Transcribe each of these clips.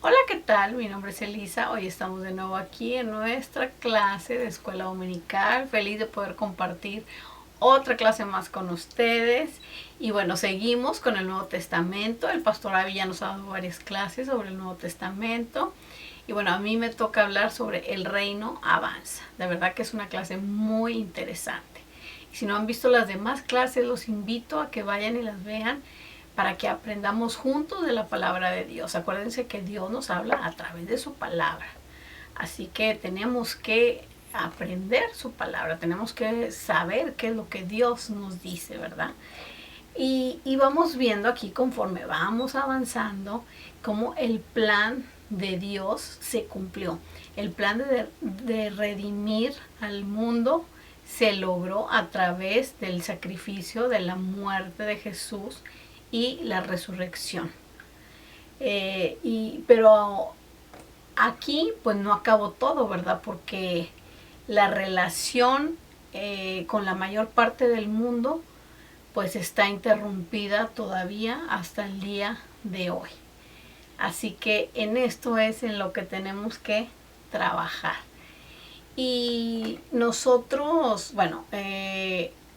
Hola, ¿qué tal? Mi nombre es Elisa. Hoy estamos de nuevo aquí en nuestra clase de escuela dominical. Feliz de poder compartir otra clase más con ustedes. Y bueno, seguimos con el Nuevo Testamento. El pastor Avi ya nos ha dado varias clases sobre el Nuevo Testamento. Y bueno, a mí me toca hablar sobre el reino avanza. De verdad que es una clase muy interesante. Y si no han visto las demás clases, los invito a que vayan y las vean para que aprendamos juntos de la palabra de Dios. Acuérdense que Dios nos habla a través de su palabra. Así que tenemos que aprender su palabra, tenemos que saber qué es lo que Dios nos dice, ¿verdad? Y vamos viendo aquí conforme vamos avanzando cómo el plan de Dios se cumplió. El plan de redimir al mundo se logró a través del sacrificio, de la muerte de Jesús y la resurrección. Pero aquí pues no acabó todo, ¿verdad? Porque la relación con la mayor parte del mundo pues está interrumpida todavía hasta el día de hoy. Así que en esto es en lo que tenemos que trabajar. Y nosotros, bueno,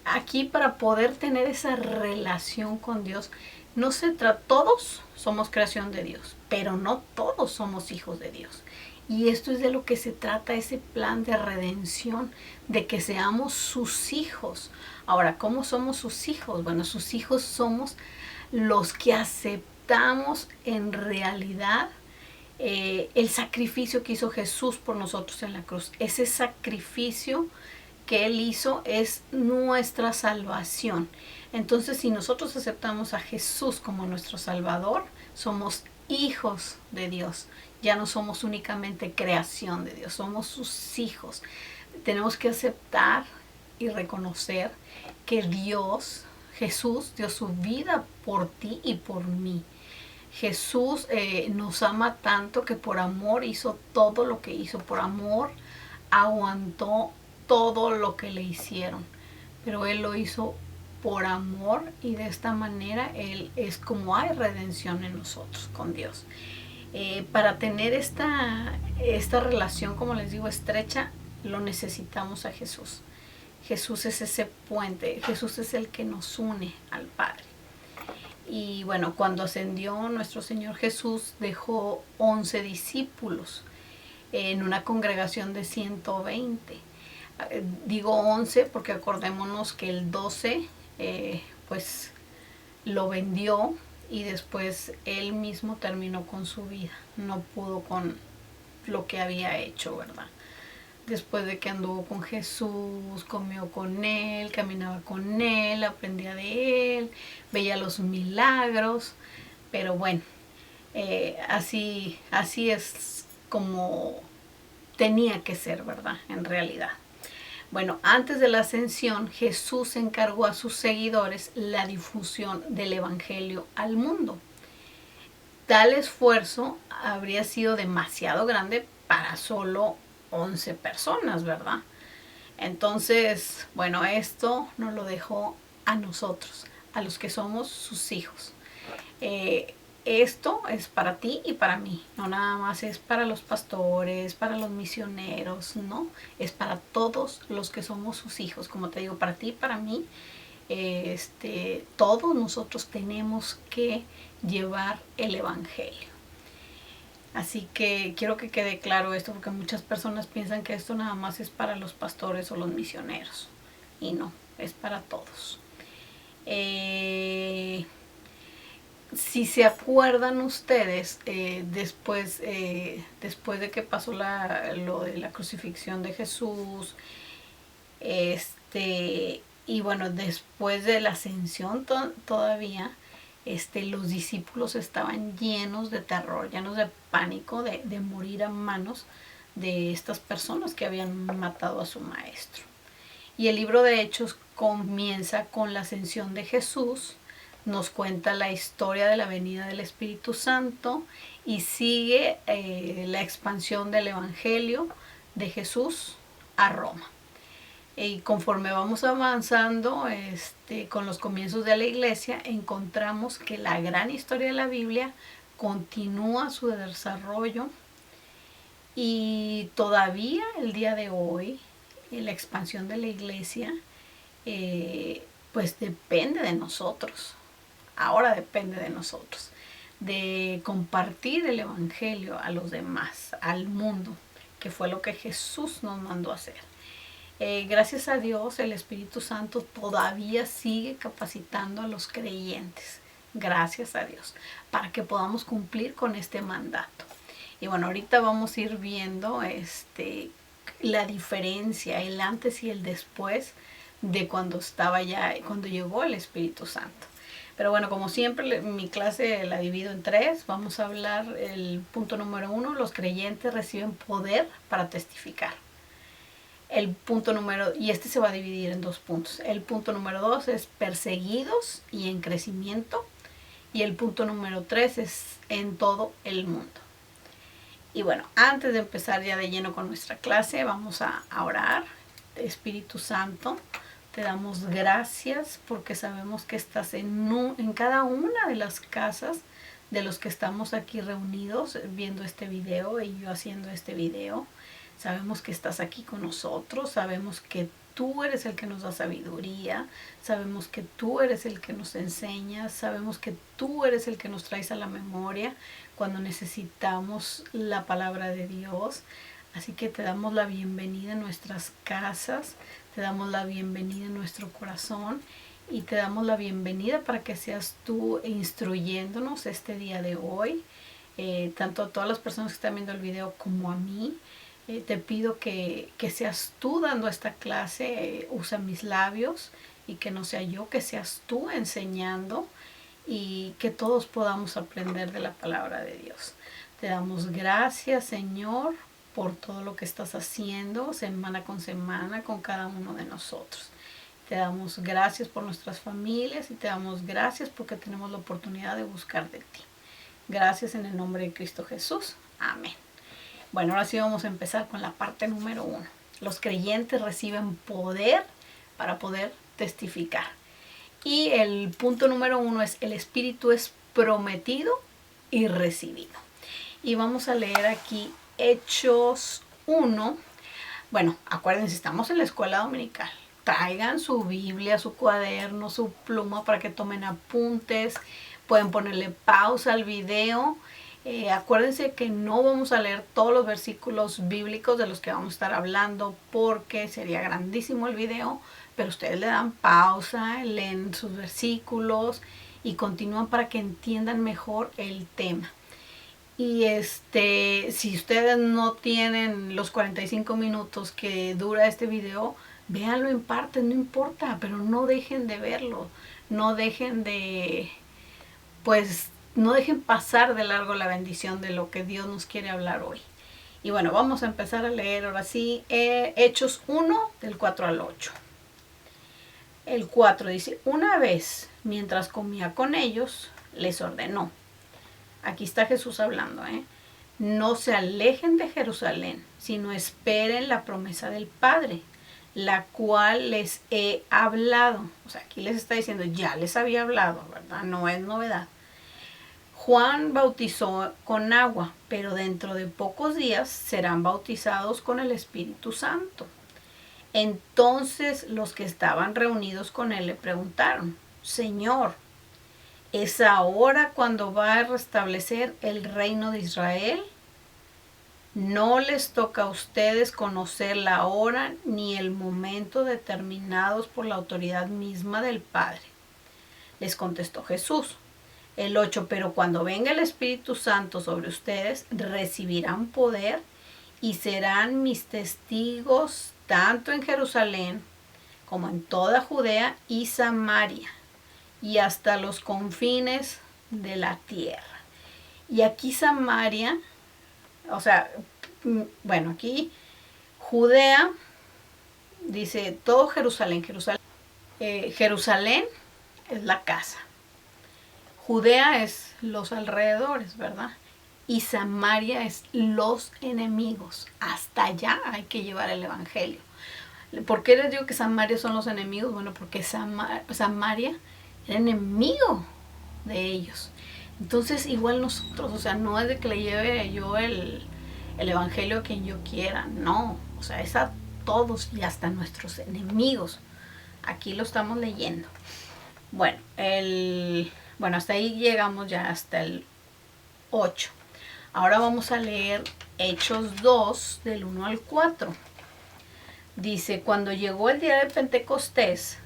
aquí para poder tener esa relación con Dios, no se trata, todos somos creación de Dios, pero no todos somos hijos de Dios. Y esto es de lo que se trata, ese plan de redención, de que seamos sus hijos. Ahora, ¿cómo somos sus hijos? Bueno, sus hijos somos los que aceptamos en realidad el sacrificio que hizo Jesús por nosotros en la cruz. Ese sacrificio que Él hizo es nuestra salvación. Entonces, si nosotros aceptamos a Jesús como nuestro Salvador, somos hijos de Dios. Ya no somos únicamente creación de Dios, somos sus hijos. Tenemos que aceptar y reconocer que Dios, Jesús, dio su vida por ti y por mí. Jesús nos ama tanto que por amor hizo todo lo que hizo, por amor aguantó todo lo que le hicieron, pero Él lo hizo por amor y de esta manera Él es como hay redención en nosotros con Dios. Para tener esta relación, como les digo, estrecha, lo necesitamos a Jesús. Jesús es ese puente, Jesús es el que nos une al Padre. Y bueno, cuando ascendió nuestro Señor Jesús dejó 11 discípulos en una congregación de 120. Digo 11 porque acordémonos que el 12 pues lo vendió y después él mismo terminó con su vida. No pudo con lo que había hecho, ¿verdad? Después de que anduvo con Jesús, comió con Él, caminaba con Él, aprendía de Él, veía los milagros, pero bueno, así es como tenía que ser, ¿verdad? En realidad. Bueno, antes de la ascensión, Jesús encargó a sus seguidores la difusión del Evangelio al mundo. Tal esfuerzo habría sido demasiado grande para solo 11 personas, ¿verdad? Entonces, bueno, esto nos lo dejó a nosotros, a los que somos sus hijos. Esto es para ti y para mí, no nada más es para los pastores, para los misioneros, no, es para todos los que somos sus hijos, como te digo, para ti y para mí. Todos nosotros tenemos que llevar el Evangelio. Así que quiero que quede claro esto porque muchas personas piensan que esto nada más es para los pastores o los misioneros. Y no, es para todos. Si se acuerdan ustedes, después de que pasó lo de la crucifixión de Jesús, y bueno, después de la ascensión todavía, los discípulos estaban llenos de terror, llenos de pánico de morir a manos de estas personas que habían matado a su maestro. Y el libro de Hechos comienza con la ascensión de Jesús, nos cuenta la historia de la venida del Espíritu Santo y sigue la expansión del Evangelio de Jesús a Roma. Y conforme vamos avanzando con los comienzos de la iglesia, encontramos que la gran historia de la Biblia continúa su desarrollo y todavía el día de hoy la expansión de la iglesia pues depende de nosotros. Ahora depende de nosotros, de compartir el evangelio a los demás, al mundo, que fue lo que Jesús nos mandó a hacer. Gracias a Dios, el Espíritu Santo todavía sigue capacitando a los creyentes, gracias a Dios, para que podamos cumplir con este mandato. Y bueno, ahorita vamos a ir viendo la diferencia, el antes y el después de cuando llegó el Espíritu Santo. Pero bueno, como siempre, mi clase la divido en 3. Vamos a hablar el punto número 1, los creyentes reciben poder para testificar. El punto y se va a dividir en 2 puntos. El punto número 2 es perseguidos y en crecimiento. Y el punto número 3 es en todo el mundo. Y bueno, antes de empezar ya de lleno con nuestra clase, vamos a orar. Espíritu Santo, te damos gracias porque sabemos que estás en cada una de las casas de los que estamos aquí reunidos viendo este video y yo haciendo este video. Sabemos que estás aquí con nosotros, sabemos que tú eres el que nos da sabiduría, sabemos que tú eres el que nos enseña, sabemos que tú eres el que nos traes a la memoria cuando necesitamos la palabra de Dios. Así que te damos la bienvenida en nuestras casas, te damos la bienvenida en nuestro corazón y te damos la bienvenida para que seas tú instruyéndonos este día de hoy, tanto a todas las personas que están viendo el video como a mí. Te pido que seas tú dando esta clase, usa mis labios y que no sea yo, que seas tú enseñando y que todos podamos aprender de la palabra de Dios. Te damos gracias, Señor, por todo lo que estás haciendo semana con semana con cada uno de nosotros. Te damos gracias por nuestras familias y te damos gracias porque tenemos la oportunidad de buscar de ti. Gracias en el nombre de Cristo Jesús. Amén. Bueno, ahora sí vamos a empezar con la parte número 1. Los creyentes reciben poder para poder testificar. Y el punto número 1 es: el Espíritu es prometido y recibido. Y vamos a leer aquí Hechos 1. Bueno, acuérdense, estamos en la escuela dominical. Traigan su Biblia, su cuaderno, su pluma para que tomen apuntes. Pueden ponerle pausa al video. Acuérdense que no vamos a leer todos los versículos bíblicos de los que vamos a estar hablando porque sería grandísimo el video, pero ustedes le dan pausa, leen sus versículos y continúan para que entiendan mejor el tema. Y si ustedes no tienen los 45 minutos que dura este video, véanlo en partes, no importa, pero no dejen de verlo, no dejen pasar de largo la bendición de lo que Dios nos quiere hablar hoy. Y bueno, vamos a empezar a leer ahora sí Hechos 1 del 4 al 8. El 4 dice: una vez, mientras comía con ellos, les ordenó. Aquí está Jesús hablando, no se alejen de Jerusalén, sino esperen la promesa del Padre, la cual les he hablado. O sea, aquí les está diciendo, ya les había hablado, ¿verdad? No es novedad. Juan bautizó con agua, pero dentro de pocos días serán bautizados con el Espíritu Santo. Entonces los que estaban reunidos con él le preguntaron: Señor, ¿es ahora cuando va a restablecer el reino de Israel? No les toca a ustedes conocer la hora ni el momento determinados por la autoridad misma del Padre. Les contestó Jesús. El 8, pero cuando venga el Espíritu Santo sobre ustedes, recibirán poder y serán mis testigos tanto en Jerusalén como en toda Judea y Samaria y hasta los confines de la tierra. Y aquí Samaria, o sea, bueno, aquí Judea, dice todo Jerusalén. Jerusalén es la casa. Judea es los alrededores, ¿verdad? Y Samaria es los enemigos. Hasta allá hay que llevar el evangelio. ¿Por qué les digo que Samaria son los enemigos? Bueno, porque Samaria era enemigo de ellos. Entonces igual nosotros, o sea, no es de que le lleve yo el evangelio a quien yo quiera, no, o sea, es a todos y hasta nuestros enemigos. Aquí lo estamos leyendo. Bueno, bueno, hasta ahí llegamos ya hasta el 8. Ahora vamos a leer Hechos 2 del 1 al 4. Dice, cuando llegó el día de Pentecostés,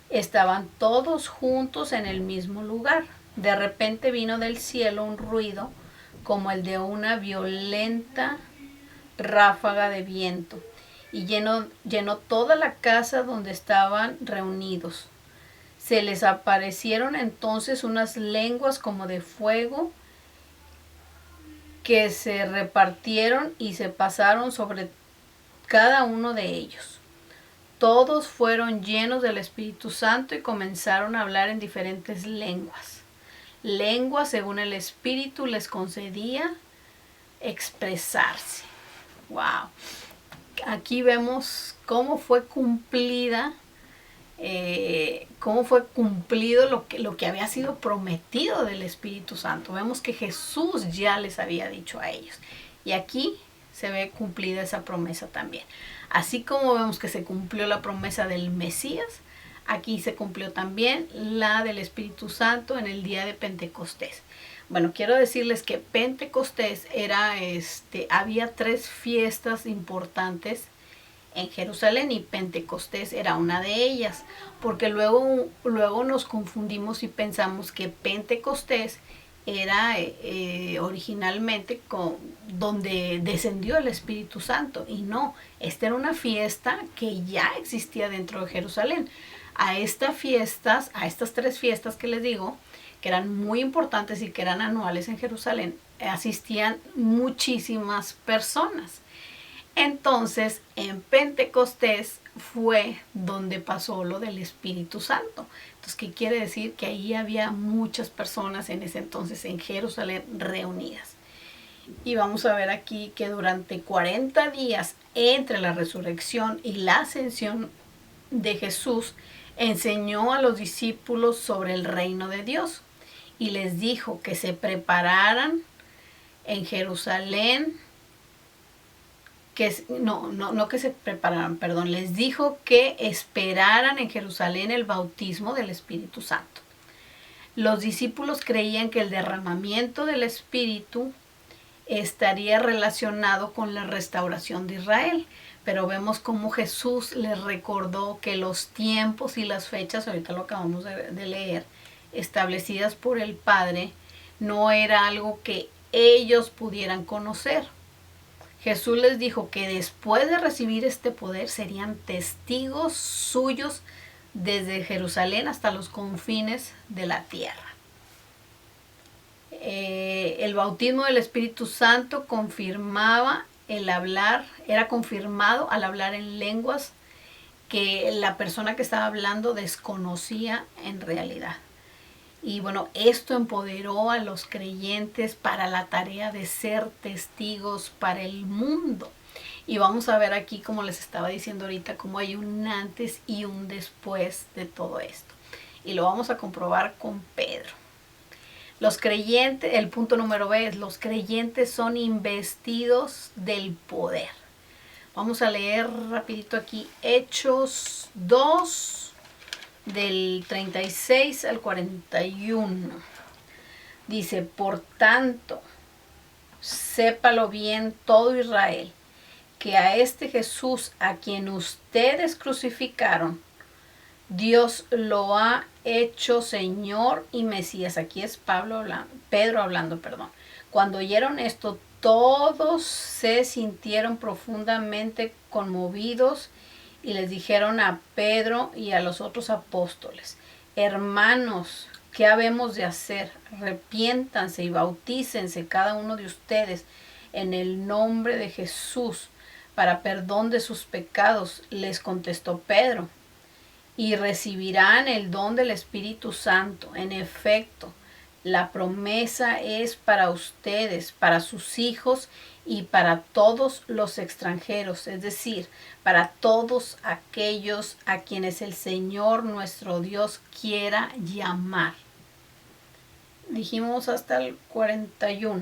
estaban todos juntos en el mismo lugar. De repente vino del cielo un ruido como el de una violenta ráfaga de viento y llenó toda la casa donde estaban reunidos. Se les aparecieron entonces unas lenguas como de fuego que se repartieron y se pasaron sobre cada uno de ellos. Todos fueron llenos del Espíritu Santo y comenzaron a hablar en diferentes lenguas. Lenguas según el Espíritu les concedía expresarse. Wow. Aquí vemos cómo fue cumplida, cómo fue cumplido lo que había sido prometido del Espíritu Santo. Vemos que Jesús ya les había dicho a ellos. Y aquí se ve cumplida esa promesa también. Así como vemos que se cumplió la promesa del Mesías, aquí se cumplió también la del Espíritu Santo en el día de Pentecostés. Bueno, quiero decirles que Pentecostés era, había 3 fiestas importantes en Jerusalén y Pentecostés era una de ellas, porque luego nos confundimos y pensamos que Pentecostés era originalmente donde descendió el Espíritu Santo, y no, esta era una fiesta que ya existía dentro de Jerusalén. A estas 3 fiestas que les digo, que eran muy importantes y que eran anuales en Jerusalén, asistían muchísimas personas. Entonces, en Pentecostés fue donde pasó lo del Espíritu Santo. Entonces, ¿qué quiere decir? Que ahí había muchas personas en ese entonces en Jerusalén reunidas. Y vamos a ver aquí que durante 40 días entre la resurrección y la ascensión de Jesús, enseñó a los discípulos sobre el reino de Dios y les dijo que se prepararan en Jerusalén, no que se prepararan, perdón, les dijo que esperaran en Jerusalén el bautismo del Espíritu Santo. Los discípulos creían que el derramamiento del Espíritu estaría relacionado con la restauración de Israel, pero vemos cómo Jesús les recordó que los tiempos y las fechas, ahorita lo acabamos de leer, establecidas por el Padre, no era algo que ellos pudieran conocer. Jesús les dijo que después de recibir este poder serían testigos suyos desde Jerusalén hasta los confines de la tierra. El bautismo del Espíritu Santo confirmaba el hablar, era confirmado al hablar en lenguas que la persona que estaba hablando desconocía en realidad. Y bueno, esto empoderó a los creyentes para la tarea de ser testigos para el mundo. Y vamos a ver aquí, como les estaba diciendo ahorita, cómo hay un antes y un después de todo esto. Y lo vamos a comprobar con Pedro. Los creyentes, el punto número B es, los creyentes son investidos del poder. Vamos a leer rapidito aquí Hechos 2, del 36 al 41. Dice, por tanto, sépalo bien todo Israel, que a este Jesús a quien ustedes crucificaron, Dios lo ha hecho Señor y Mesías. Aquí es Pedro hablando. Cuando oyeron esto, todos se sintieron profundamente conmovidos y les dijeron a Pedro y a los otros apóstoles, hermanos, ¿qué habemos de hacer? Arrepiéntanse y bautícense cada uno de ustedes en el nombre de Jesús para perdón de sus pecados, les contestó Pedro, y recibirán el don del Espíritu Santo. En efecto, la promesa es para ustedes, para sus hijos y para todos los extranjeros, es decir, para todos aquellos a quienes el Señor nuestro Dios quiera llamar. dijimos hasta el 41.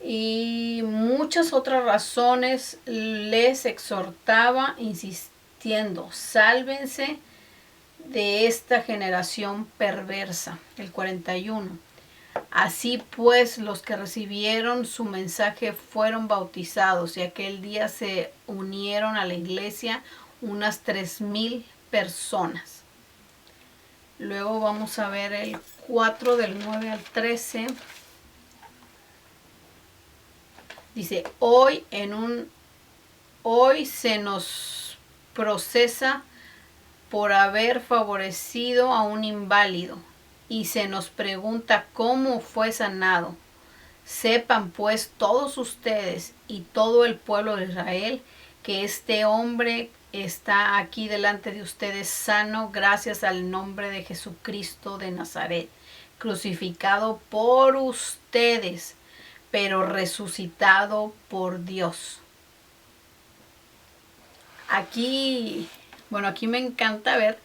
Y muchas otras razones les exhortaba, insistiendo, sálvense de esta generación perversa. El 41. Así pues, los que recibieron su mensaje fueron bautizados, y aquel día se unieron a la iglesia unas 3,000 personas. Luego vamos a ver el 4 del 9 al 13. Dice, hoy se nos procesa por haber favorecido a un inválido y se nos pregunta cómo fue sanado. Sepan pues todos ustedes y todo el pueblo de Israel que este hombre está aquí delante de ustedes sano gracias al nombre de Jesucristo de Nazaret, crucificado por ustedes, pero resucitado por Dios. Aquí me encanta ver,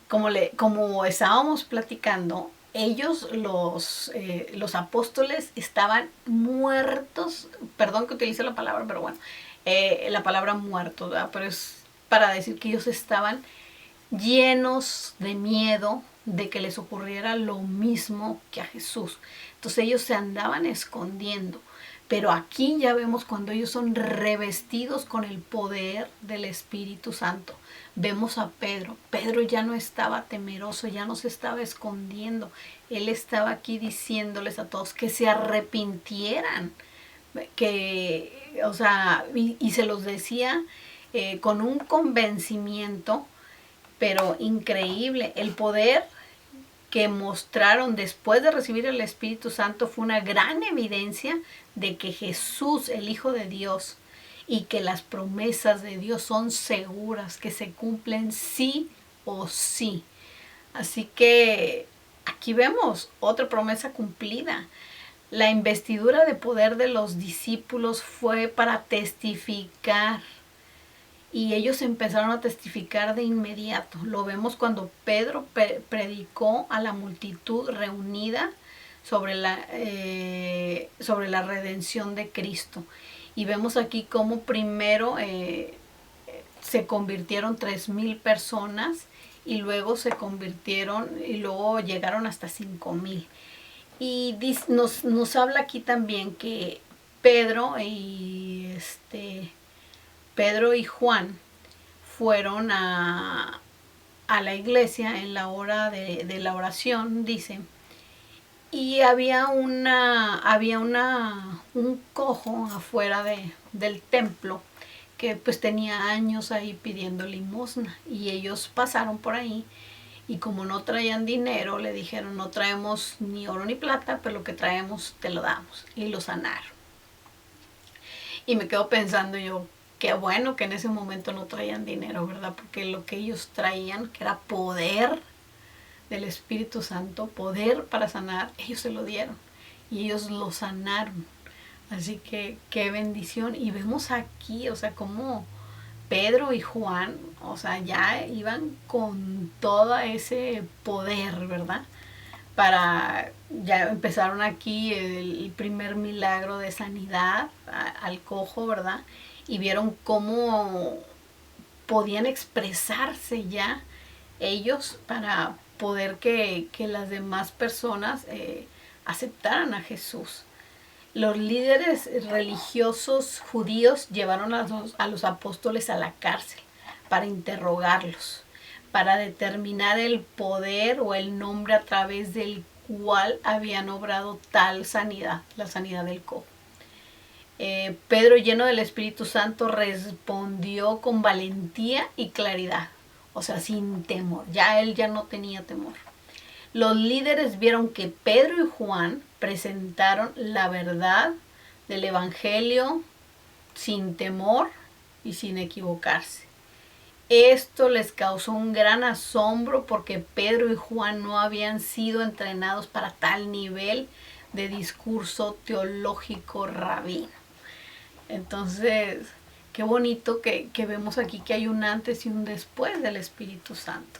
como estábamos platicando, ellos, los apóstoles, estaban muertos. Perdón que utilice la palabra, pero bueno, la palabra muertos, ¿verdad? Pero es para decir que ellos estaban llenos de miedo de que les ocurriera lo mismo que a Jesús. Entonces ellos se andaban escondiendo. Pero aquí ya vemos cuando ellos son revestidos con el poder del Espíritu Santo. Vemos a Pedro. Pedro ya no estaba temeroso, ya no se estaba escondiendo. Él estaba aquí diciéndoles a todos que se arrepintieran. Y se los decía con un convencimiento, pero increíble. El poder que mostraron después de recibir el Espíritu Santo fue una gran evidencia de que Jesús, el Hijo de Dios, y que las promesas de Dios son seguras, que se cumplen sí o sí. Así que aquí vemos otra promesa cumplida. La investidura de poder de los discípulos fue para testificar. Y ellos empezaron a testificar de inmediato. Lo vemos cuando Pedro predicó a la multitud reunida sobre la redención de Cristo. Y vemos aquí cómo primero se convirtieron 3,000 personas y luego llegaron hasta 5,000. Y nos habla aquí también que Pedro y Juan fueron a la iglesia en la hora de la oración, dice, y había un cojo afuera del templo que pues tenía años ahí pidiendo limosna, y ellos pasaron por ahí y como no traían dinero le dijeron: no traemos ni oro ni plata, pero lo que traemos te lo damos, y lo sanaron. Y me quedo pensando yo, qué bueno que en ese momento no traían dinero, ¿verdad? Porque lo que ellos traían, que era poder del Espíritu Santo, poder para sanar, ellos se lo dieron y ellos lo sanaron. Así que qué bendición. Y vemos aquí, o sea, cómo Pedro y Juan, o sea, ya iban con todo ese poder, ¿verdad? Ya empezaron aquí el primer milagro de sanidad al cojo, ¿verdad? Y vieron cómo podían expresarse ya ellos para poder que las demás personas aceptaran a Jesús. Los líderes religiosos judíos llevaron a los apóstoles a la cárcel para interrogarlos, para determinar el poder o el nombre a través del cual habían obrado tal sanidad, la sanidad del cojo. Pedro, lleno del Espíritu Santo, respondió con valentía y claridad, o sea, sin temor. Él ya no tenía temor. Los líderes vieron que Pedro y Juan presentaron la verdad del Evangelio sin temor y sin equivocarse. Esto les causó un gran asombro porque Pedro y Juan no habían sido entrenados para tal nivel de discurso teológico rabino. Entonces, qué bonito que vemos aquí que hay un antes y un después del Espíritu Santo.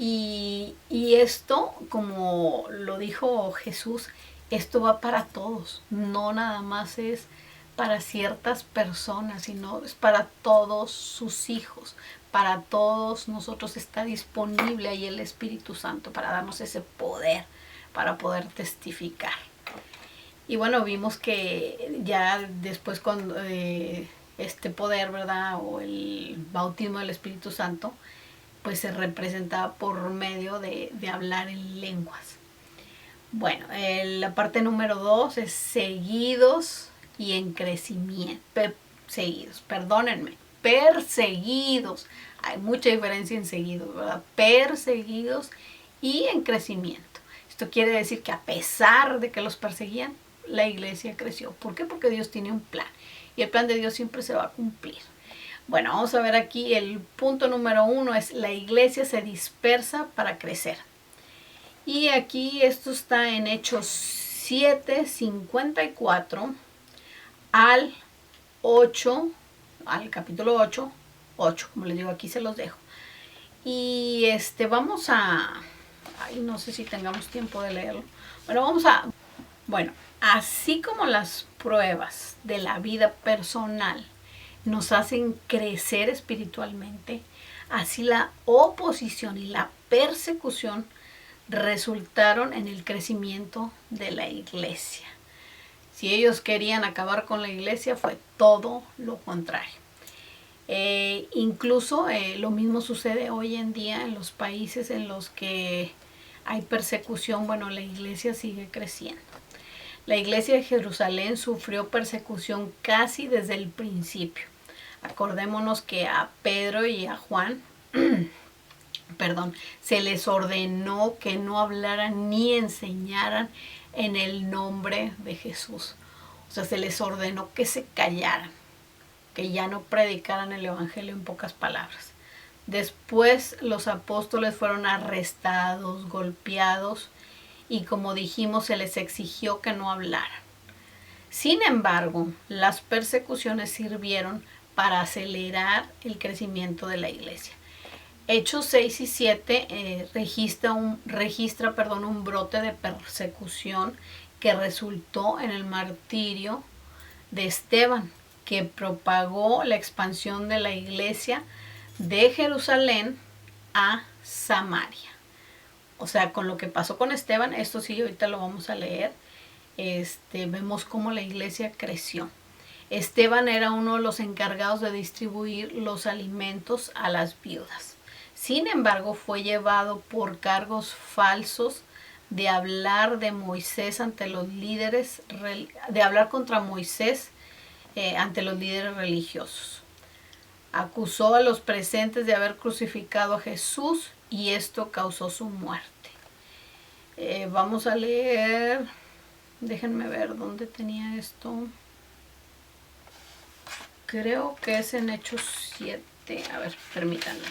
Y esto, como lo dijo Jesús, esto va para todos, no nada más es para ciertas personas, sino es para todos sus hijos, para todos nosotros está disponible ahí el Espíritu Santo para darnos ese poder, para poder testificar. Y bueno, vimos que ya después con este poder, ¿verdad? O el bautismo del Espíritu Santo, pues se representaba por medio de hablar en lenguas. Bueno, la parte número 2 es seguidos y en crecimiento. Seguidos, perdónenme, perseguidos. Hay mucha diferencia en seguidos, ¿verdad? Perseguidos y en crecimiento. Esto quiere decir que a pesar de que los perseguían, la iglesia creció. ¿Por qué? Porque Dios tiene un plan. Y el plan de Dios siempre se va a cumplir. Bueno, vamos a ver aquí el punto número 1 es la iglesia se dispersa para crecer. Y aquí esto está en Hechos 7:54 al 8, al capítulo 8, como les digo, aquí se los dejo. Y vamos a, no sé si tengamos tiempo de leerlo. Bueno, así como las pruebas de la vida personal nos hacen crecer espiritualmente, así la oposición y la persecución resultaron en el crecimiento de la iglesia. Si ellos querían acabar con la iglesia, fue todo lo contrario. Incluso lo mismo sucede hoy en día en los países en los que hay persecución. Bueno, la iglesia sigue creciendo. La iglesia de Jerusalén sufrió persecución casi desde el principio. Acordémonos que a Pedro y a Juan se les ordenó que no hablaran ni enseñaran en el nombre de Jesús. O sea, se les ordenó que se callaran, que ya no predicaran el evangelio, en pocas palabras. Después los apóstoles fueron arrestados, golpeados y, como dijimos, se les exigió que no hablaran. Sin embargo, las persecuciones sirvieron para acelerar el crecimiento de la iglesia. Hechos 6 y 7 registra un brote de persecución que resultó en el martirio de Esteban, que propagó la expansión de la iglesia de Jerusalén a Samaria. O sea, con lo que pasó con Esteban, esto sí, ahorita lo vamos a leer, vemos cómo la iglesia creció. Esteban era uno de los encargados de distribuir los alimentos a las viudas. Sin embargo, fue llevado por cargos falsos de hablar de Moisés ante los líderes, de hablar contra Moisés ante los líderes religiosos. Acusó a los presentes de haber crucificado a Jesús y esto causó su muerte. Vamos a leer, déjenme ver dónde tenía esto. Creo que es en Hechos 7. A ver, permítanme.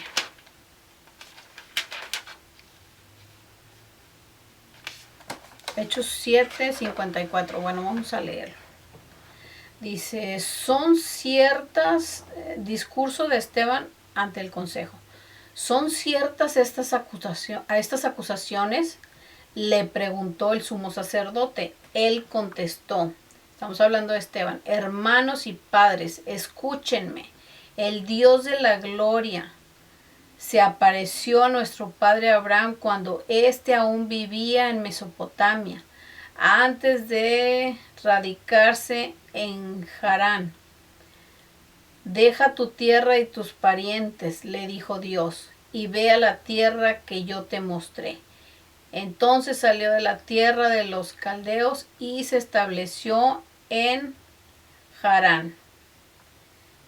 Hechos 7:54. Bueno, vamos a leerlo. Dice, son ciertas, discurso de Esteban ante el consejo. ¿Son ciertas estas acusaciones? Le preguntó el sumo sacerdote. Él contestó, estamos hablando de Esteban, hermanos y padres, escúchenme. El Dios de la gloria se apareció a nuestro padre Abraham cuando éste aún vivía en Mesopotamia, antes de radicarse en Harán. Deja tu tierra y tus parientes, le dijo Dios, y ve a la tierra que yo te mostré. Entonces salió de la tierra de los caldeos y se estableció en Harán.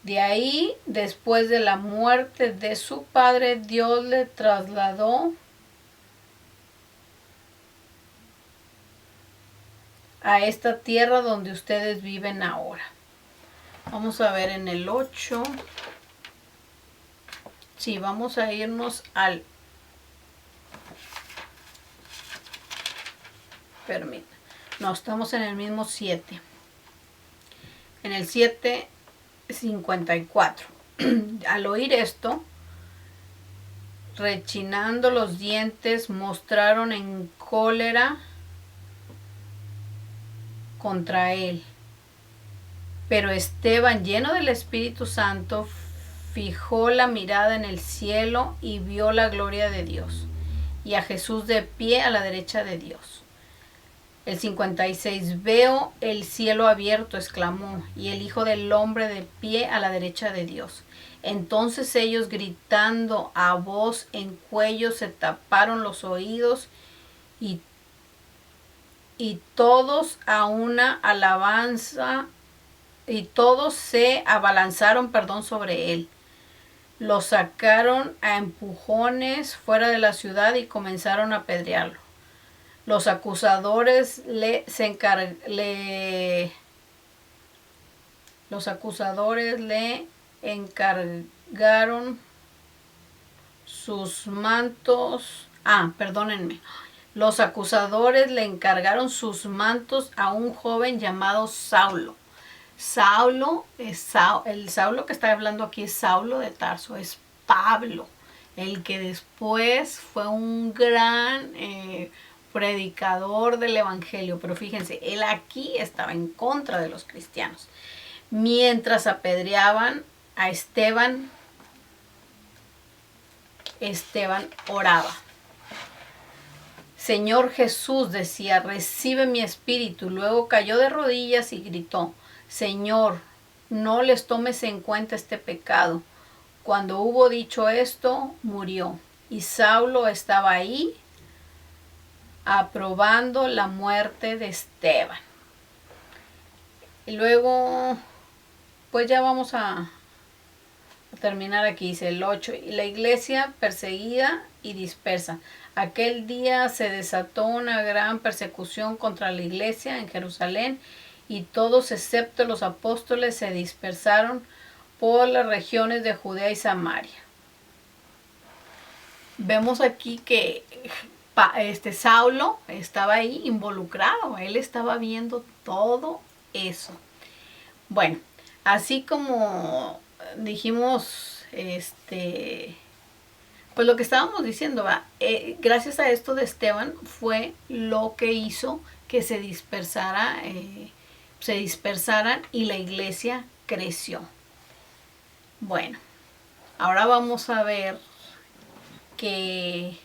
De ahí, después de la muerte de su padre, Dios le trasladó a esta tierra donde ustedes viven ahora. Vamos a ver en el 8. Sí, vamos a irnos al... Permítanme. No, estamos en el mismo 7. En el 7:54. Al oír esto, rechinando los dientes, mostraron en cólera contra él. Pero Esteban, lleno del Espíritu Santo, fijó la mirada en el cielo y vio la gloria de Dios, y a Jesús de pie a la derecha de Dios. El 56, veo el cielo abierto, exclamó, y el Hijo del Hombre de pie a la derecha de Dios. Entonces ellos, gritando a voz en cuello, se taparon los oídos y todos a una alabanza, y todos se abalanzaron, sobre él. Lo sacaron a empujones fuera de la ciudad y comenzaron a apedrearlo. Los acusadores le encargaron sus mantos. Los acusadores le encargaron sus mantos a un joven llamado Saulo. El Saulo que está hablando aquí es Saulo de Tarso, es Pablo, el que después fue un gran predicador del evangelio. Pero fíjense, él aquí estaba en contra de los cristianos. Mientras apedreaban a Esteban, Esteban oraba. Señor Jesús, decía, recibe mi espíritu. Luego cayó de rodillas y gritó, Señor, no les tomes en cuenta este pecado. Cuando hubo dicho esto, murió. Y Saulo estaba ahí aprobando la muerte de Esteban. Y luego, pues ya vamos a terminar aquí, dice el 8. Y la iglesia perseguida y dispersa. Aquel día se desató una gran persecución contra la iglesia en Jerusalén, y todos excepto los apóstoles se dispersaron por las regiones de Judea y Samaria. Vemos aquí que Saulo estaba ahí involucrado, él estaba viendo todo eso. Bueno, así como dijimos, pues lo que estábamos diciendo, gracias a esto de Esteban fue lo que hizo que se dispersaran y la iglesia creció. Bueno, ahora vamos a ver que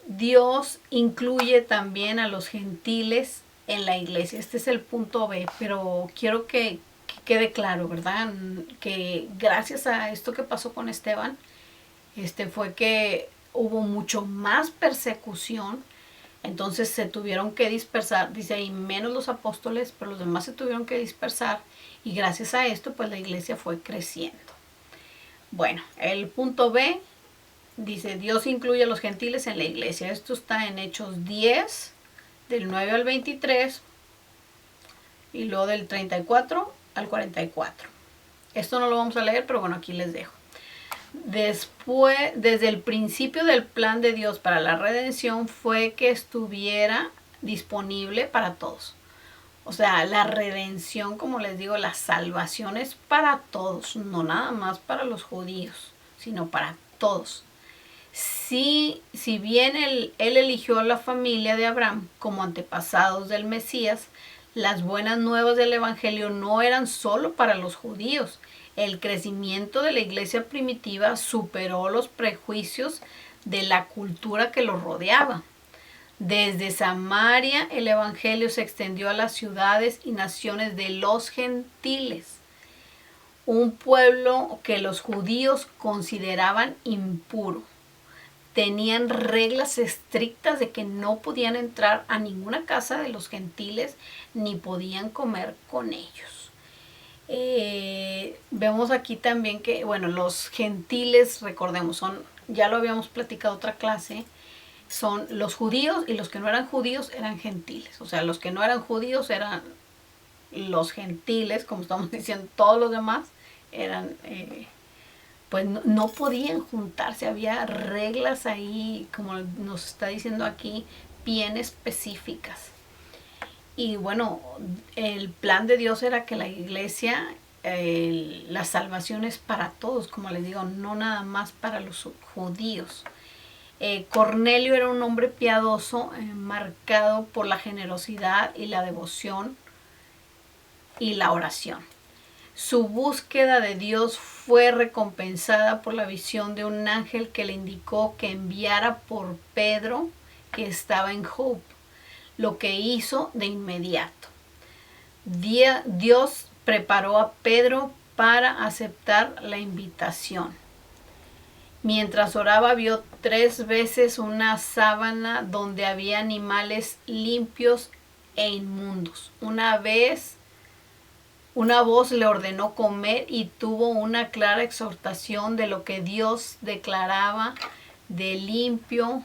Dios incluye también a los gentiles en la iglesia. Este es el punto B, pero quiero que quede claro, ¿verdad? Que gracias a esto que pasó con Esteban, fue que hubo mucho más persecución. Entonces se tuvieron que dispersar, dice ahí, menos los apóstoles, pero los demás se tuvieron que dispersar, y gracias a esto pues la iglesia fue creciendo. Bueno, el punto B dice, Dios incluye a los gentiles en la iglesia. Esto está en Hechos 10, del 9 al 23, y luego del 34 al 44. Esto no lo vamos a leer, pero bueno, aquí les dejo. Después, desde el principio del plan de Dios para la redención fue que estuviera disponible para todos. O sea, la redención, como les digo, la salvación es para todos, no nada más para los judíos, sino para todos. Si bien él eligió a la familia de Abraham como antepasados del Mesías, las buenas nuevas del Evangelio no eran solo para los judíos. El crecimiento de la iglesia primitiva superó los prejuicios de la cultura que los rodeaba. Desde Samaria el Evangelio se extendió a las ciudades y naciones de los gentiles, un pueblo que los judíos consideraban impuro. Tenían reglas estrictas de que no podían entrar a ninguna casa de los gentiles ni podían comer con ellos. Vemos aquí también que, bueno, los gentiles, recordemos, ya lo habíamos platicado otra clase, son los judíos, y los que no eran judíos eran gentiles. O sea, los que no eran judíos eran los gentiles, como estamos diciendo, todos los demás eran, pues no podían juntarse. Había reglas ahí, como nos está diciendo aquí, bien específicas. Y bueno, el plan de Dios era que la iglesia la salvación es para todos, como les digo, no nada más para los judíos. Cornelio era un hombre piadoso, marcado por la generosidad y la devoción y la oración. Su búsqueda de Dios fue recompensada por la visión de un ángel que le indicó que enviara por Pedro, que estaba en Jope, lo que hizo de inmediato. Dios preparó a Pedro para aceptar la invitación. Mientras oraba, vio 3 veces una sábana donde había animales limpios e inmundos. Una voz le ordenó comer y tuvo una clara exhortación de lo que Dios declaraba de limpio,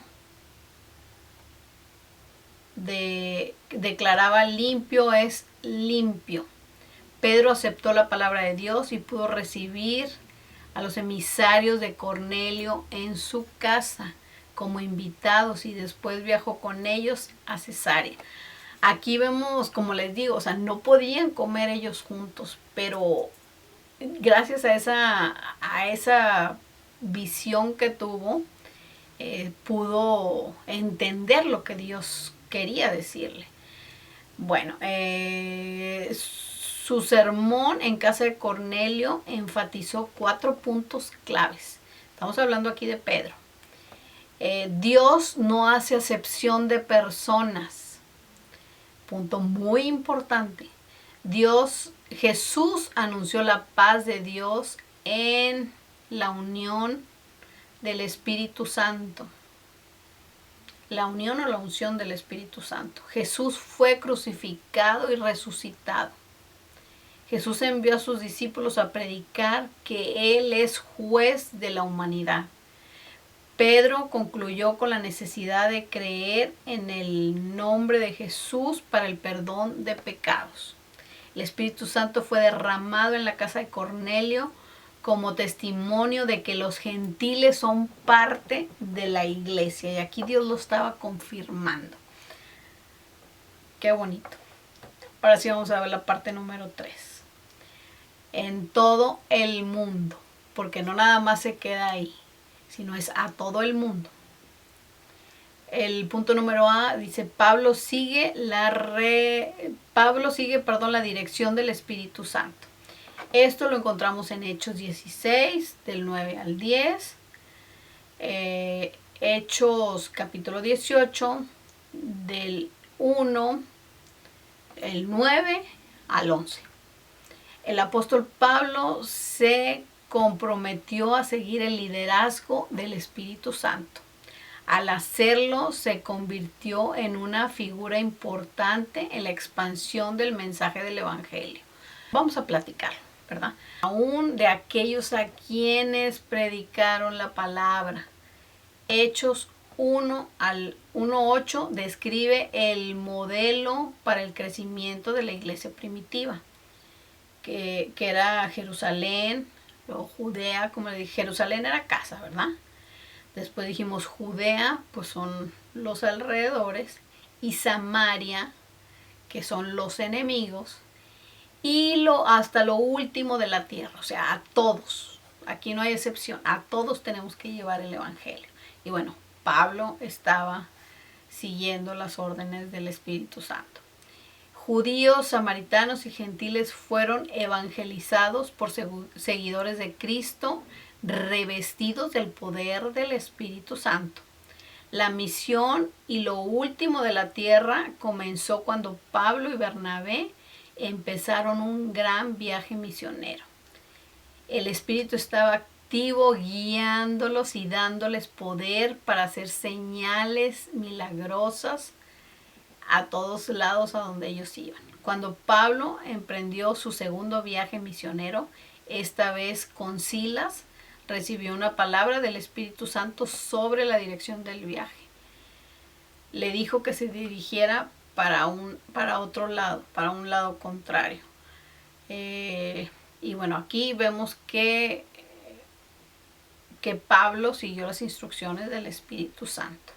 declaraba limpio es limpio. Pedro aceptó la palabra de Dios y pudo recibir a los emisarios de Cornelio en su casa como invitados, y después viajó con ellos a Cesarea. Aquí vemos, como les digo, o sea, no podían comer ellos juntos, pero gracias a esa visión que tuvo, pudo entender lo que Dios quería decirle. Bueno, su sermón en casa de Cornelio enfatizó 4 puntos claves. Estamos hablando aquí de Pedro. Dios no hace acepción de personas. Punto muy importante. Jesús anunció la paz de Dios en la unión del Espíritu Santo. La unión o la unción del Espíritu Santo. Jesús fue crucificado y resucitado. Jesús envió a sus discípulos a predicar que Él es juez de la humanidad. Pedro concluyó con la necesidad de creer en el nombre de Jesús para el perdón de pecados. El Espíritu Santo fue derramado en la casa de Cornelio como testimonio de que los gentiles son parte de la iglesia. Y aquí Dios lo estaba confirmando. Qué bonito. Ahora sí vamos a ver la parte número 3. En todo el mundo. Porque no nada más se queda ahí, sino es a todo el mundo. El punto número A dice: Pablo sigue la dirección del Espíritu Santo. Esto lo encontramos en Hechos 16, del 9 al 10. Hechos capítulo 18, del 1, el 9 al 11. El apóstol Pablo se comprometió a seguir el liderazgo del Espíritu Santo. Al hacerlo, se convirtió en una figura importante en la expansión del mensaje del Evangelio. Vamos a platicar, ¿verdad? Aún de aquellos a quienes predicaron la palabra. Hechos 1 al 1:8 describe el modelo para el crecimiento de la iglesia primitiva, que era Jerusalén, luego Judea, como le dije, Jerusalén era casa, ¿verdad? Después dijimos Judea, pues son los alrededores, y Samaria, que son los enemigos, y hasta lo último de la tierra, o sea, a todos. Aquí no hay excepción, a todos tenemos que llevar el Evangelio. Y bueno, Pablo estaba siguiendo las órdenes del Espíritu Santo. Judíos, samaritanos y gentiles fueron evangelizados por seguidores de Cristo, revestidos del poder del Espíritu Santo. La misión y lo último de la tierra comenzó cuando Pablo y Bernabé empezaron un gran viaje misionero. El Espíritu estaba activo, guiándolos y dándoles poder para hacer señales milagrosas a todos lados a donde ellos iban. Cuando Pablo emprendió su segundo viaje misionero, esta vez con Silas, recibió una palabra del Espíritu Santo sobre la dirección del viaje. Le dijo que se dirigiera para otro lado, para un lado contrario. Y bueno, aquí vemos que Pablo siguió las instrucciones del Espíritu Santo.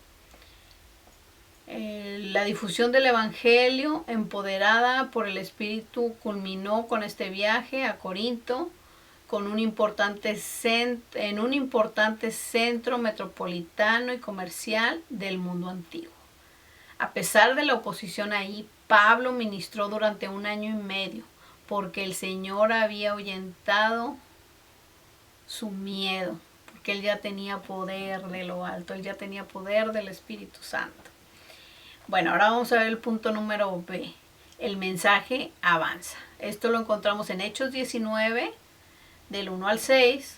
La difusión del Evangelio, empoderada por el Espíritu, culminó con este viaje a Corinto, en un importante centro metropolitano y comercial del mundo antiguo. A pesar de la oposición ahí, Pablo ministró durante 1 año y medio, porque el Señor había ahuyentado su miedo, porque él ya tenía poder de lo alto, él ya tenía poder del Espíritu Santo. Bueno, ahora vamos a ver el punto número B. El mensaje avanza. Esto lo encontramos en Hechos 19, del 1 al 6,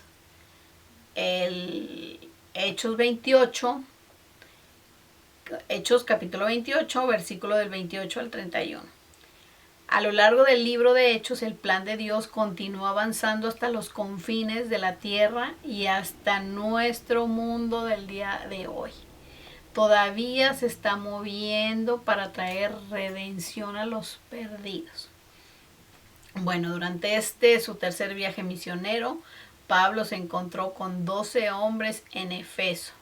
Hechos 28, Hechos capítulo 28, versículo del 28 al 31. A lo largo del libro de Hechos, el plan de Dios continúa avanzando hasta los confines de la tierra y hasta nuestro mundo del día de hoy. Todavía se está moviendo para traer redención a los perdidos. Bueno, durante su tercer viaje misionero, Pablo se encontró con 12 hombres en Efeso,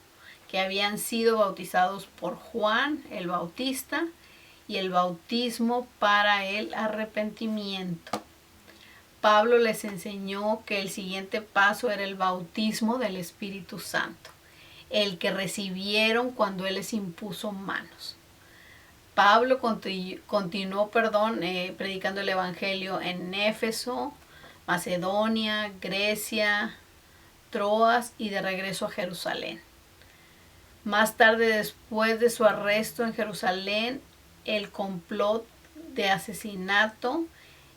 que habían sido bautizados por Juan el Bautista, y el bautismo para el arrepentimiento. Pablo les enseñó que el siguiente paso era el bautismo del Espíritu Santo, el que recibieron cuando él les impuso manos. Pablo continuó predicando el Evangelio en Éfeso, Macedonia, Grecia, Troas y de regreso a Jerusalén. Más tarde, después de su arresto en Jerusalén, el complot de asesinato,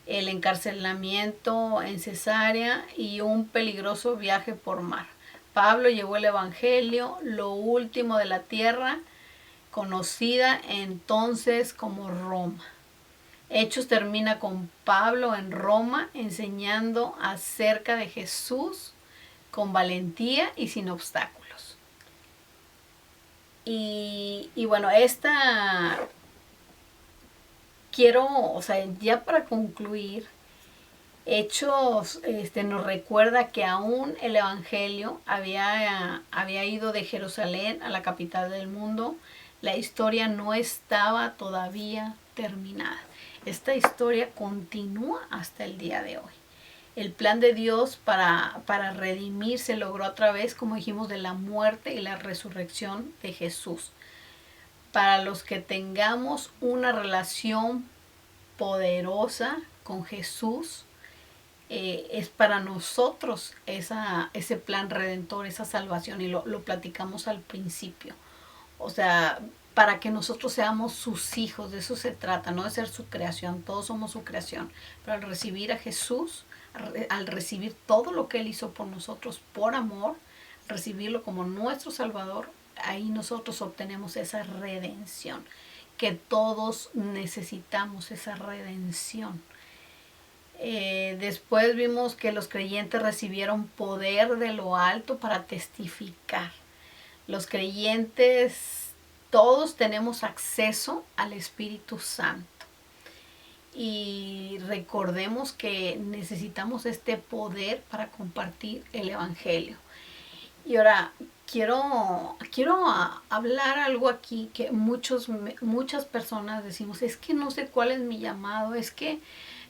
el encarcelamiento en Cesarea y un peligroso viaje por mar. Pablo llevó el Evangelio, lo último de la tierra, conocida entonces como Roma. Hechos termina con Pablo en Roma enseñando acerca de Jesús con valentía y sin obstáculos. Y bueno, ya para concluir, Hechos nos recuerda que aún el Evangelio había ido de Jerusalén a la capital del mundo. La historia no estaba todavía terminada. Esta historia continúa hasta el día de hoy. El plan de Dios para redimir se logró a través, como dijimos, de la muerte y la resurrección de Jesús. Para los que tengamos una relación poderosa con Jesús, es para nosotros ese plan redentor, esa salvación, y lo platicamos al principio. O sea, para que nosotros seamos sus hijos, de eso se trata, no de ser su creación, todos somos su creación, pero al recibir a Jesús, al recibir todo lo que Él hizo por nosotros, por amor, recibirlo como nuestro Salvador, ahí nosotros obtenemos esa redención, que todos necesitamos esa redención. Después vimos que los creyentes recibieron poder de lo alto para testificar. Los creyentes, todos tenemos acceso al Espíritu Santo. Y recordemos que necesitamos este poder para compartir el Evangelio. Y ahora quiero hablar algo aquí que muchas personas decimos, es que no sé cuál es mi llamado, es que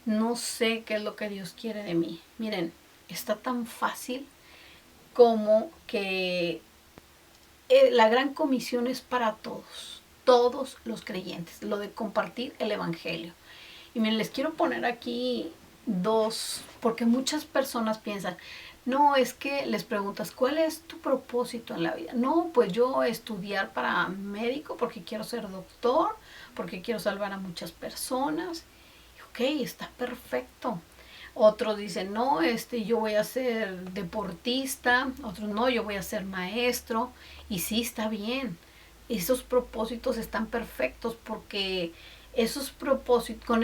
no sé qué es lo que Dios quiere de mí. Miren, está tan fácil como que la gran comisión es para todos los creyentes, lo de compartir el Evangelio. Y miren, les quiero poner aquí porque muchas personas piensan, no, es que les preguntas, ¿cuál es tu propósito en la vida? No, pues yo estudiar para médico porque quiero ser doctor, porque quiero salvar a muchas personas. Ok, está perfecto. Otros dicen, no, yo voy a ser deportista. Otros, no, yo voy a ser maestro. Y sí, está bien. Esos propósitos están perfectos porque esos propósitos,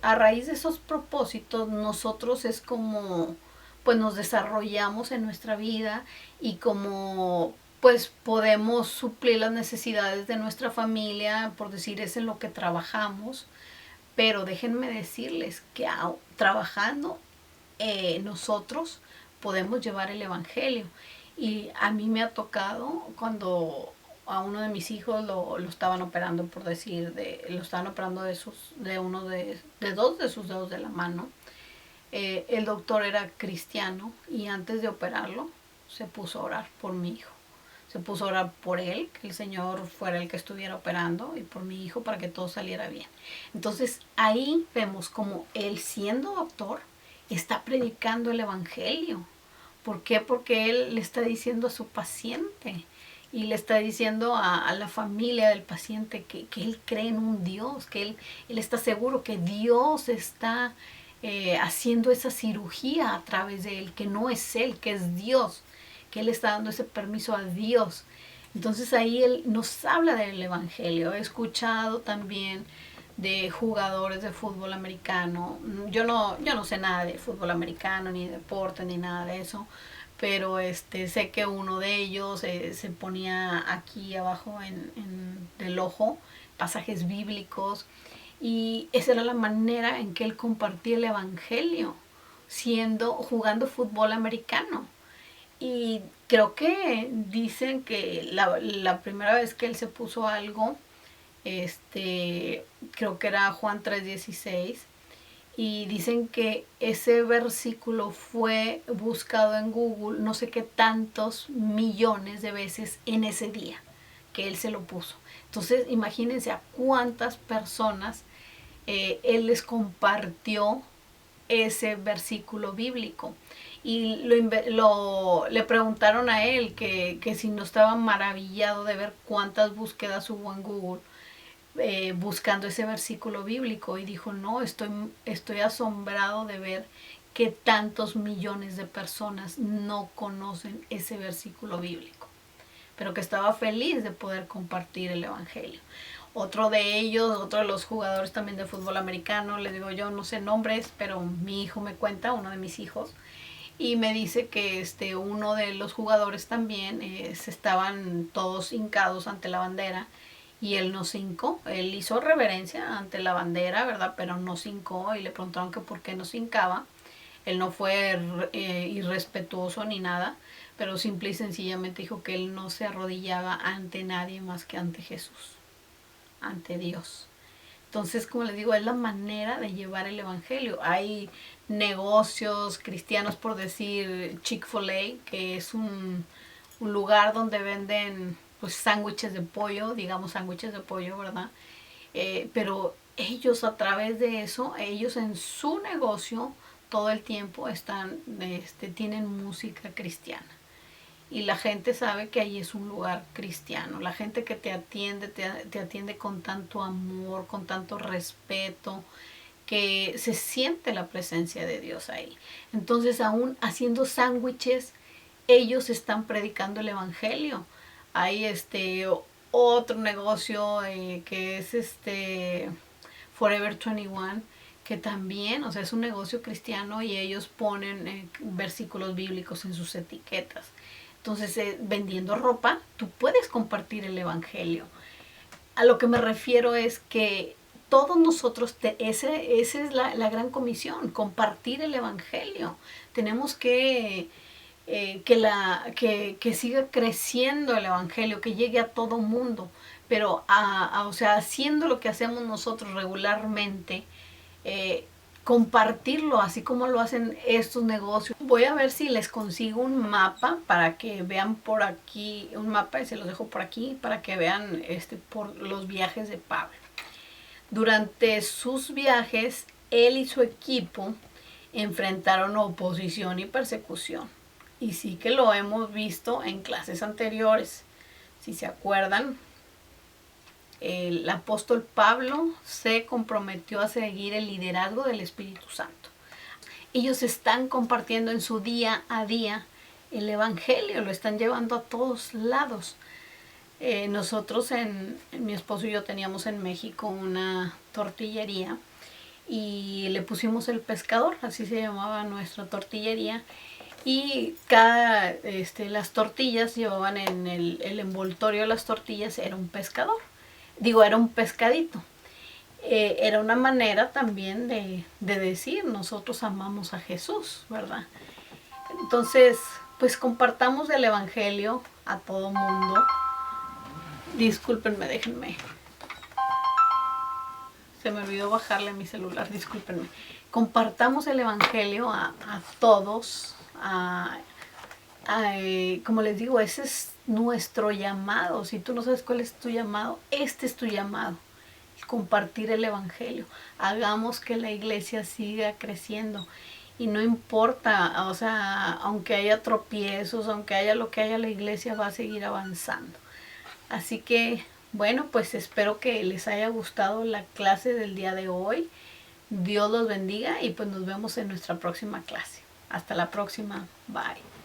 a raíz de esos propósitos, nosotros es como, pues nos desarrollamos en nuestra vida y como pues podemos suplir las necesidades de nuestra familia, por decir, es en lo que trabajamos. Pero déjenme decirles que trabajando nosotros podemos llevar el Evangelio. Y a mí me ha tocado cuando a uno de mis hijos lo estaban operando, por decir, lo estaban operando de dos de sus dedos de la mano. El doctor era cristiano y antes de operarlo se puso a orar por mi hijo. Se puso a orar por él, que el Señor fuera el que estuviera operando, y por mi hijo para que todo saliera bien. Entonces ahí vemos como él, siendo doctor, está predicando el evangelio. ¿Por qué? Porque él le está diciendo a su paciente y le está diciendo a la familia del paciente que él cree en un Dios, que él está seguro que Dios está haciendo esa cirugía a través de él, que no es él, que es Dios, que él está dando ese permiso a Dios. Entonces ahí él nos habla del evangelio. He escuchado también de jugadores de fútbol americano. Yo no sé nada de fútbol americano, ni deporte, ni nada de eso, pero sé que uno de ellos se ponía aquí abajo del ojo pasajes bíblicos, y esa era la manera en que él compartía el evangelio, jugando fútbol americano. Y creo que dicen que la primera vez que él se puso algo, creo que era Juan 3:16, y dicen que ese versículo fue buscado en Google no sé qué tantos millones de veces en ese día que él se lo puso. Entonces imagínense a cuántas personas él les compartió ese versículo bíblico. Y le preguntaron a él que si no estaba maravillado de ver cuántas búsquedas hubo en Google buscando ese versículo bíblico, y dijo, no, estoy asombrado de ver que tantos millones de personas no conocen ese versículo bíblico, pero que estaba feliz de poder compartir el evangelio. Otro de los jugadores también de fútbol americano, le digo, yo no sé nombres, pero mi hijo me cuenta, uno de mis hijos, y me dice que uno de los jugadores también se estaban todos hincados ante la bandera, y él no se hincó. Él hizo reverencia ante la bandera, ¿verdad? Pero no se hincó, y le preguntaron que por qué no se hincaba. Él no fue irrespetuoso ni nada, pero simple y sencillamente dijo que él no se arrodillaba ante nadie más que ante Jesús, ante Dios. Entonces, como les digo, es la manera de llevar el evangelio. Hay negocios cristianos, por decir Chick-fil-A, que es un lugar donde venden pues sándwiches de pollo, digamos sándwiches de pollo, ¿verdad? Pero ellos, a través de eso, ellos en su negocio todo el tiempo tienen música cristiana. Y la gente sabe que ahí es un lugar cristiano. La gente que te atiende con tanto amor, con tanto respeto, que se siente la presencia de Dios ahí. Entonces, aún haciendo sándwiches, ellos están predicando el evangelio. Hay otro negocio que es Forever 21, que también, o sea, es un negocio cristiano, y ellos ponen versículos bíblicos en sus etiquetas. Entonces, vendiendo ropa, tú puedes compartir el evangelio. A lo que me refiero es que todos nosotros, esa es la gran comisión, compartir el evangelio. Tenemos que siga creciendo el evangelio, que llegue a todo mundo, pero o sea, haciendo lo que hacemos nosotros regularmente, compartirlo así como lo hacen estos negocios. Voy a ver si les consigo un mapa para que vean por aquí, un mapa, y se los dejo por aquí para que vean por los viajes de Pablo. Durante sus viajes, él y su equipo enfrentaron oposición y persecución. Y sí que lo hemos visto en clases anteriores. Si se acuerdan, el apóstol Pablo se comprometió a seguir el liderazgo del Espíritu Santo. Ellos están compartiendo en su día a día el evangelio, lo están llevando a todos lados. Nosotros, mi esposo y yo teníamos en México una tortillería, y le pusimos El Pescador, así se llamaba nuestra tortillería. Y las tortillas llevaban en el envoltorio de las tortillas, era un pescador. Era un pescadito. Era una manera también de decir, nosotros amamos a Jesús, ¿verdad? Entonces, pues compartamos el evangelio a todo mundo. Discúlpenme, déjenme. Se me olvidó bajarle a mi celular, discúlpenme. Compartamos el Evangelio a todos. Como les digo, ese es nuestro llamado. Si tú no sabes cuál es tu llamado, este es tu llamado. Compartir el Evangelio. Hagamos que la iglesia siga creciendo. Y no importa, o sea, aunque haya tropiezos, aunque haya lo que haya, la iglesia va a seguir avanzando. Así que, bueno, pues espero que les haya gustado la clase del día de hoy. Dios los bendiga y pues nos vemos en nuestra próxima clase. Hasta la próxima. Bye.